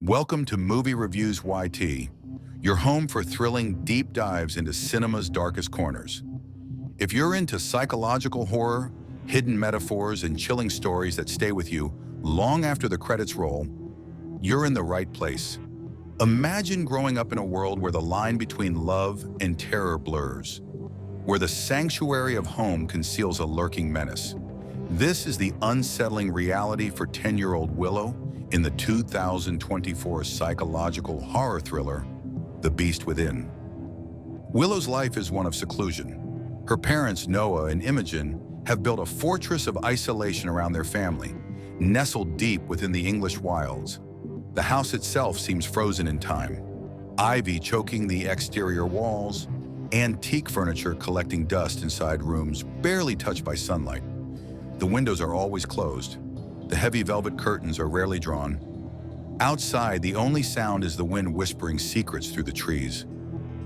Welcome to Movie Reviews YT, your home for thrilling deep dives into cinema's darkest corners. If you're into psychological horror, hidden metaphors, and chilling stories that stay with you long after the credits roll, you're in the right place. Imagine growing up in a world where the line between love and terror blurs, where the sanctuary of home conceals a lurking menace. This is the unsettling reality for 10-year-old Willow in the 2024 psychological horror thriller, The Beast Within. Willow's life is one of seclusion. Her parents, Noah and Imogen, have built a fortress of isolation around their family, nestled deep within the English wilds. The house itself seems frozen in time, ivy choking the exterior walls, antique furniture collecting dust inside rooms barely touched by sunlight. The windows are always closed. The heavy velvet curtains are rarely drawn. Outside, the only sound is the wind whispering secrets through the trees.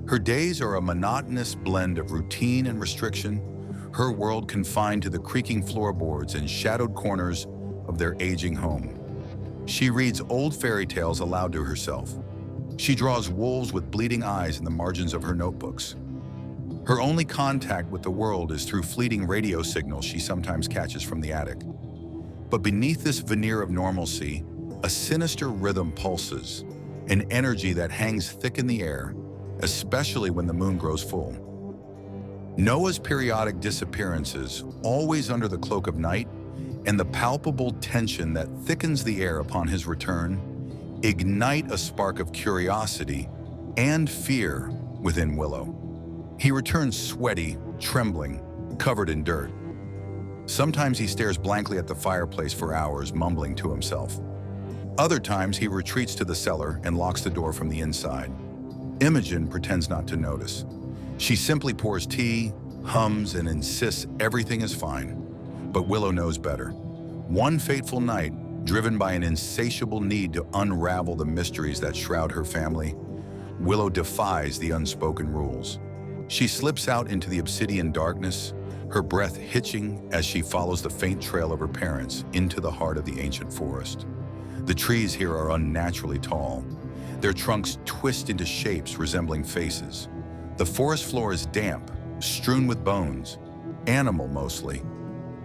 Her days are a monotonous blend of routine and restriction, her world confined to the creaking floorboards and shadowed corners of their aging home. She reads old fairy tales aloud to herself. She draws wolves with bleeding eyes in the margins of her notebooks. Her only contact with the world is through fleeting radio signals she sometimes catches from the attic. But beneath this veneer of normalcy, a sinister rhythm pulses, an energy that hangs thick in the air, especially when the moon grows full. Noah's periodic disappearances, always under the cloak of night, and the palpable tension that thickens the air upon his return, ignite a spark of curiosity and fear within Willow. He returns sweaty, trembling, covered in dirt. Sometimes he stares blankly at the fireplace for hours, mumbling to himself. Other times he retreats to the cellar and locks the door from the inside. Imogen pretends not to notice. She simply pours tea, hums, and insists everything is fine. But Willow knows better. One fateful night, driven by an insatiable need to unravel the mysteries that shroud her family, Willow defies the unspoken rules. She slips out into the obsidian darkness, her breath hitching as she follows the faint trail of her parents into the heart of the ancient forest. The trees here are unnaturally tall. Their trunks twist into shapes resembling faces. The forest floor is damp, strewn with bones, animal mostly.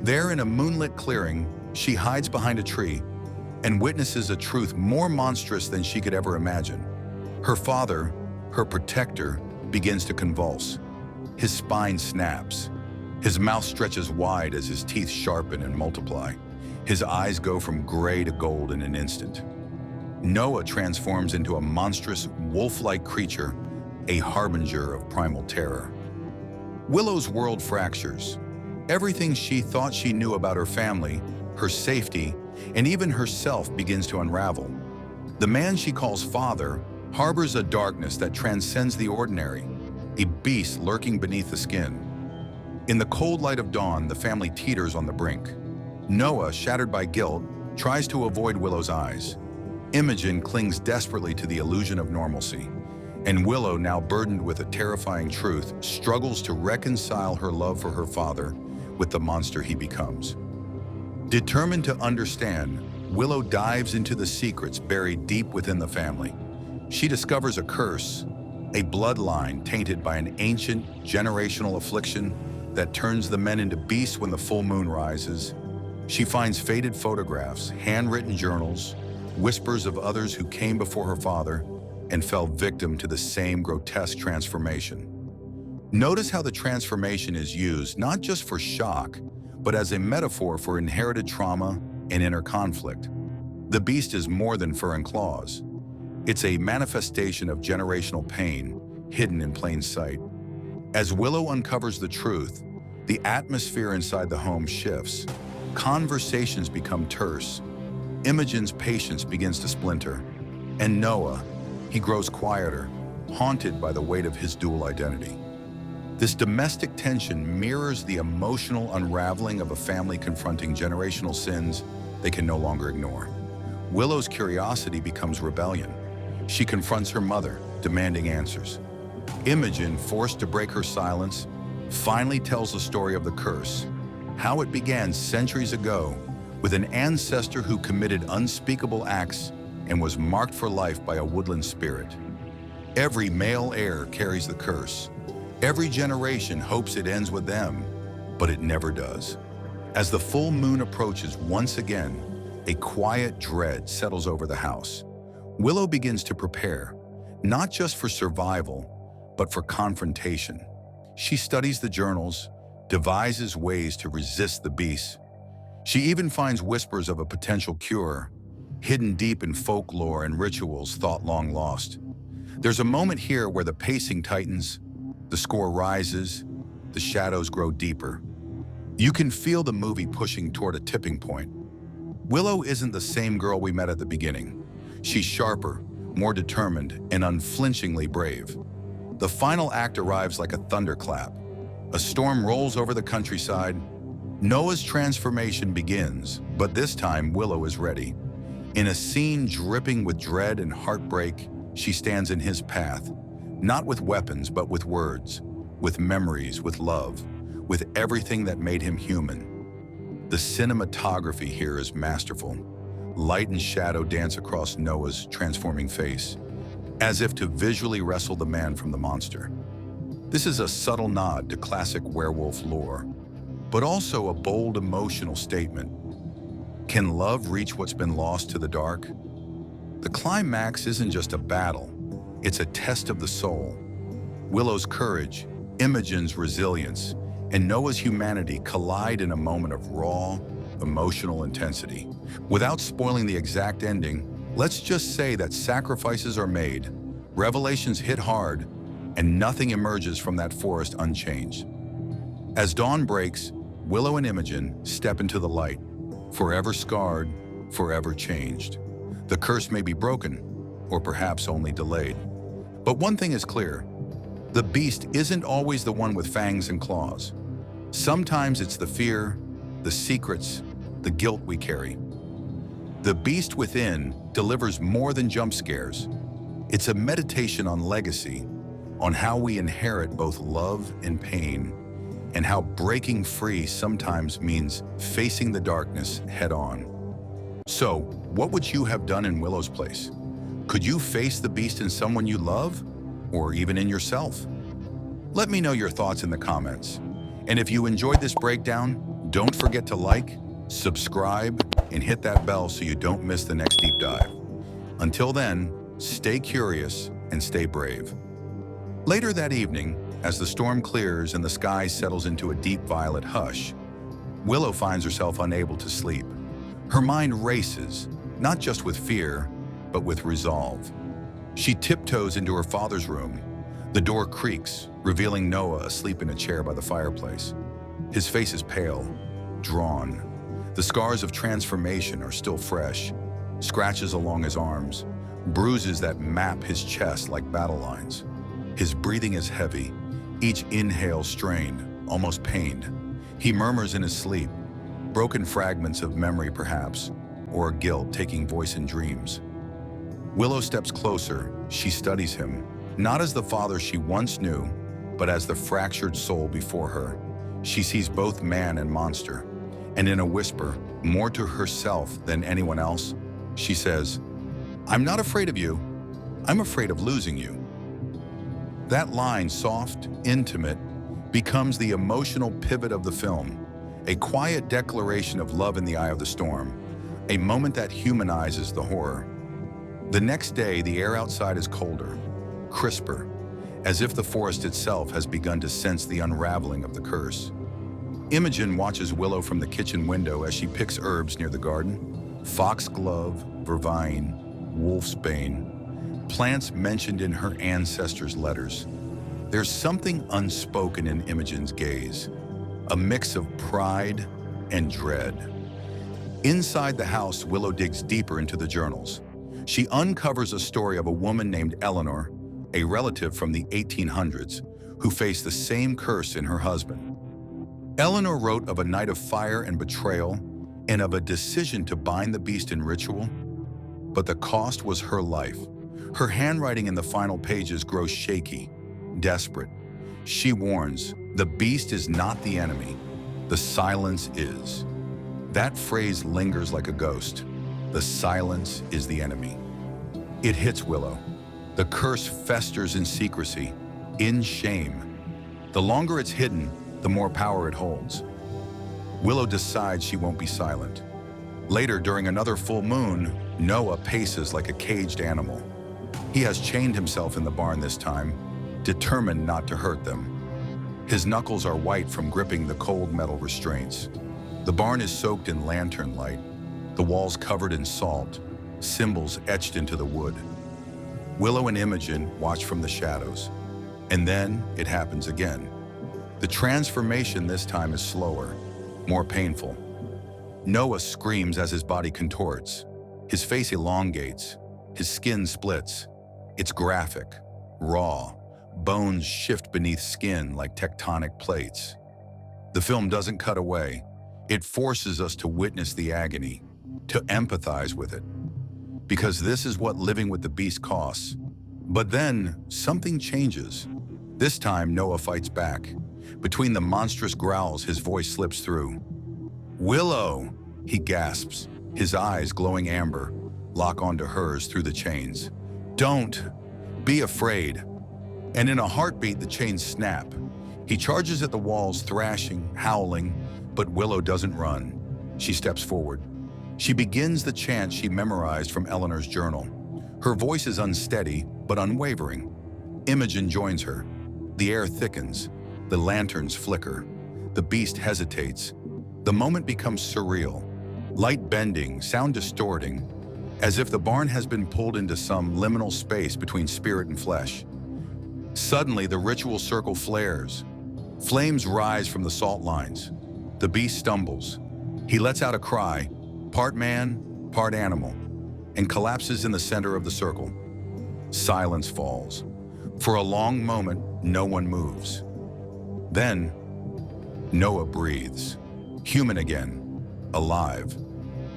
There in a moonlit clearing, she hides behind a tree and witnesses a truth more monstrous than she could ever imagine. Her father, her protector, begins to convulse. His spine snaps. His mouth stretches wide as his teeth sharpen and multiply. His eyes go from gray to gold in an instant. Noah transforms into a monstrous, wolf-like creature, a harbinger of primal terror. Willow's world fractures. Everything she thought she knew about her family, her safety, and even herself begins to unravel. The man she calls father harbors a darkness that transcends the ordinary, a beast lurking beneath the skin. In the cold light of dawn, the family teeters on the brink. Noah, shattered by guilt, tries to avoid Willow's eyes. Imogen clings desperately to the illusion of normalcy. And Willow, now burdened with a terrifying truth, struggles to reconcile her love for her father with the monster he becomes. Determined to understand, Willow dives into the secrets buried deep within the family. She discovers a curse, a bloodline tainted by an ancient, generational affliction that turns the men into beasts when the full moon rises. She finds faded photographs, handwritten journals, whispers of others who came before her father and fell victim to the same grotesque transformation. Notice how the transformation is used not just for shock, but as a metaphor for inherited trauma and inner conflict. The beast is more than fur and claws. It's a manifestation of generational pain hidden in plain sight. As Willow uncovers the truth, the atmosphere inside the home shifts. Conversations become terse. Imogen's patience begins to splinter. And Noah, he grows quieter, haunted by the weight of his dual identity. This domestic tension mirrors the emotional unraveling of a family confronting generational sins they can no longer ignore. Willow's curiosity becomes rebellion. She confronts her mother, demanding answers. Imogen, forced to break her silence, finally tells the story of the curse, how it began centuries ago with an ancestor who committed unspeakable acts and was marked for life by a woodland spirit. Every male heir carries the curse. Every generation hopes it ends with them, but it never does. As the full moon approaches once again, a quiet dread settles over the house. Willow begins to prepare, not just for survival, but for confrontation. She studies the journals, devises ways to resist the beast. She even finds whispers of a potential cure, hidden deep in folklore and rituals thought long lost. There's a moment here where the pacing tightens, the score rises, the shadows grow deeper. You can feel the movie pushing toward a tipping point. Willow isn't the same girl we met at the beginning. She's sharper, more determined, and unflinchingly brave. The final act arrives like a thunderclap. A storm rolls over the countryside. Noah's transformation begins, but this time Willow is ready. In a scene dripping with dread and heartbreak, she stands in his path, not with weapons, but with words, with memories, with love, with everything that made him human. The cinematography here is masterful. Light and shadow dance across Noah's transforming face, as if to visually wrestle the man from the monster. This is a subtle nod to classic werewolf lore, but also a bold emotional statement. Can love reach what's been lost to the dark? The climax isn't just a battle, it's a test of the soul. Willow's courage, Imogen's resilience, and Noah's humanity collide in a moment of raw, emotional intensity. Without spoiling the exact ending, let's just say that sacrifices are made, revelations hit hard, and nothing emerges from that forest unchanged. As dawn breaks, Willow and Imogen step into the light, forever scarred, forever changed. The curse may be broken, or perhaps only delayed. But one thing is clear, the beast isn't always the one with fangs and claws. Sometimes it's the fear, the secrets, the guilt we carry. The beast within delivers more than jump scares. It's a meditation on legacy, on how we inherit both love and pain, and how breaking free sometimes means facing the darkness head on. So, what would you have done in Willow's place? Could you face the beast in someone you love, or even in yourself? Let me know your thoughts in the comments. And if you enjoyed this breakdown, don't forget to like, subscribe, and hit that bell so you don't miss the next deep dive. Until then, stay curious and stay brave. Later that evening, as the storm clears and the sky settles into a deep violet hush, Willow finds herself unable to sleep. Her mind races, not just with fear, but with resolve. She tiptoes into her father's room. The door creaks, revealing Noah asleep in a chair by the fireplace. His face is pale, drawn. The scars of transformation are still fresh, scratches along his arms, bruises that map his chest like battle lines. His breathing is heavy, each inhale strained, almost pained. He murmurs in his sleep, broken fragments of memory perhaps, or guilt taking voice in dreams. Willow steps closer. She studies him, not as the father she once knew, but as the fractured soul before her. She sees both man and monster, and in a whisper, more to herself than anyone else, she says, "I'm not afraid of you. I'm afraid of losing you." That line, soft, intimate, becomes the emotional pivot of the film, a quiet declaration of love in the eye of the storm, a moment that humanizes the horror. The next day, the air outside is colder, crisper, as if the forest itself has begun to sense the unraveling of the curse. Imogen watches Willow from the kitchen window as she picks herbs near the garden. Foxglove, vervain, wolfsbane, plants mentioned in her ancestors' letters. There's something unspoken in Imogen's gaze, a mix of pride and dread. Inside the house, Willow digs deeper into the journals. She uncovers a story of a woman named Eleanor, a relative from the 1800s, who faced the same curse in her husband. Eleanor wrote of a night of fire and betrayal, and of a decision to bind the beast in ritual, but the cost was her life. Her handwriting in the final pages grows shaky, desperate. She warns, the beast is not the enemy, the silence is. That phrase lingers like a ghost. The silence is the enemy. It hits Willow. The curse festers in secrecy, in shame. The longer it's hidden, the more power it holds. Willow decides she won't be silent. Later, during another full moon, Noah paces like a caged animal. He has chained himself in the barn this time, determined not to hurt them. His knuckles are white from gripping the cold metal restraints. The barn is soaked in lantern light, the walls covered in salt, symbols etched into the wood. Willow and Imogen watch from the shadows. And then it happens again. The transformation this time is slower, more painful. Noah screams as his body contorts. His face elongates. His skin splits. It's graphic, raw. Bones shift beneath skin like tectonic plates. The film doesn't cut away. It forces us to witness the agony, to empathize with it. Because this is what living with the beast costs. But then, something changes. This time, Noah fights back. Between the monstrous growls, his voice slips through. "Willow!" he gasps, his eyes glowing amber, lock onto hers through the chains. "Don't be afraid." And in a heartbeat, the chains snap. He charges at the walls, thrashing, howling, but Willow doesn't run. She steps forward. She begins the chant she memorized from Eleanor's journal. Her voice is unsteady, but unwavering. Imogen joins her. The air thickens. The lanterns flicker. The beast hesitates. The moment becomes surreal. Light bending, sound distorting, as if the barn has been pulled into some liminal space between spirit and flesh. Suddenly, the ritual circle flares. Flames rise from the salt lines. The beast stumbles. He lets out a cry, part man, part animal, and collapses in the center of the circle. Silence falls. For a long moment, no one moves. Then, Noah breathes. Human again, alive,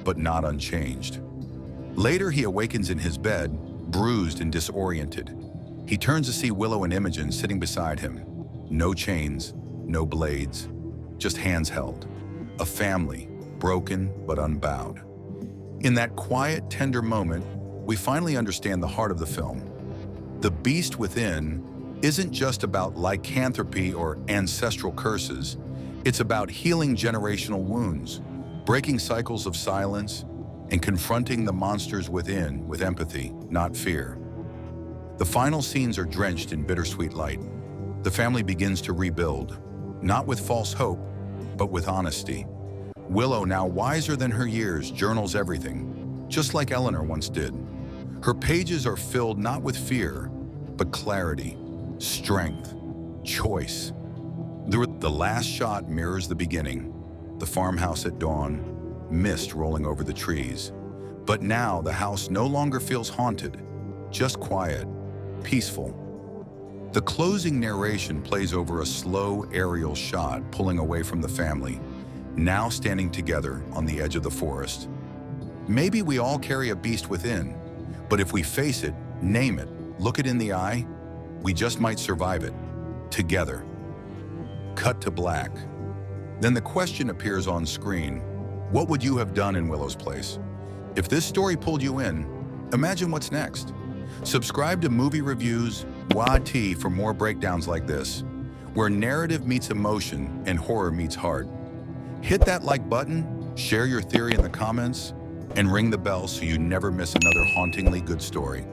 but not unchanged. Later, he awakens in his bed, bruised and disoriented. He turns to see Willow and Imogen sitting beside him. No chains, no blades, just hands held. A family, broken but unbowed. In that quiet, tender moment, we finally understand the heart of the film. The beast within isn't just about lycanthropy or ancestral curses. It's about healing generational wounds, breaking cycles of silence, and confronting the monsters within with empathy, not fear. The final scenes are drenched in bittersweet light. The family begins to rebuild, not with false hope, but with honesty. Willow, now wiser than her years, journals everything, just like Eleanor once did. Her pages are filled not with fear, but clarity, strength, choice. The last shot mirrors the beginning, the farmhouse at dawn, mist rolling over the trees. But now the house no longer feels haunted, just quiet, peaceful. The closing narration plays over a slow aerial shot pulling away from the family, now standing together on the edge of the forest. Maybe we all carry a beast within, but if we face it, name it, look it in the eye, we just might survive it, together. Cut to black. Then the question appears on screen. What would you have done in Willow's place? If this story pulled you in, imagine what's next. Subscribe to Movie Reviews YT for more breakdowns like this, where narrative meets emotion and horror meets heart. Hit that like button, share your theory in the comments, and ring the bell so you never miss another hauntingly good story.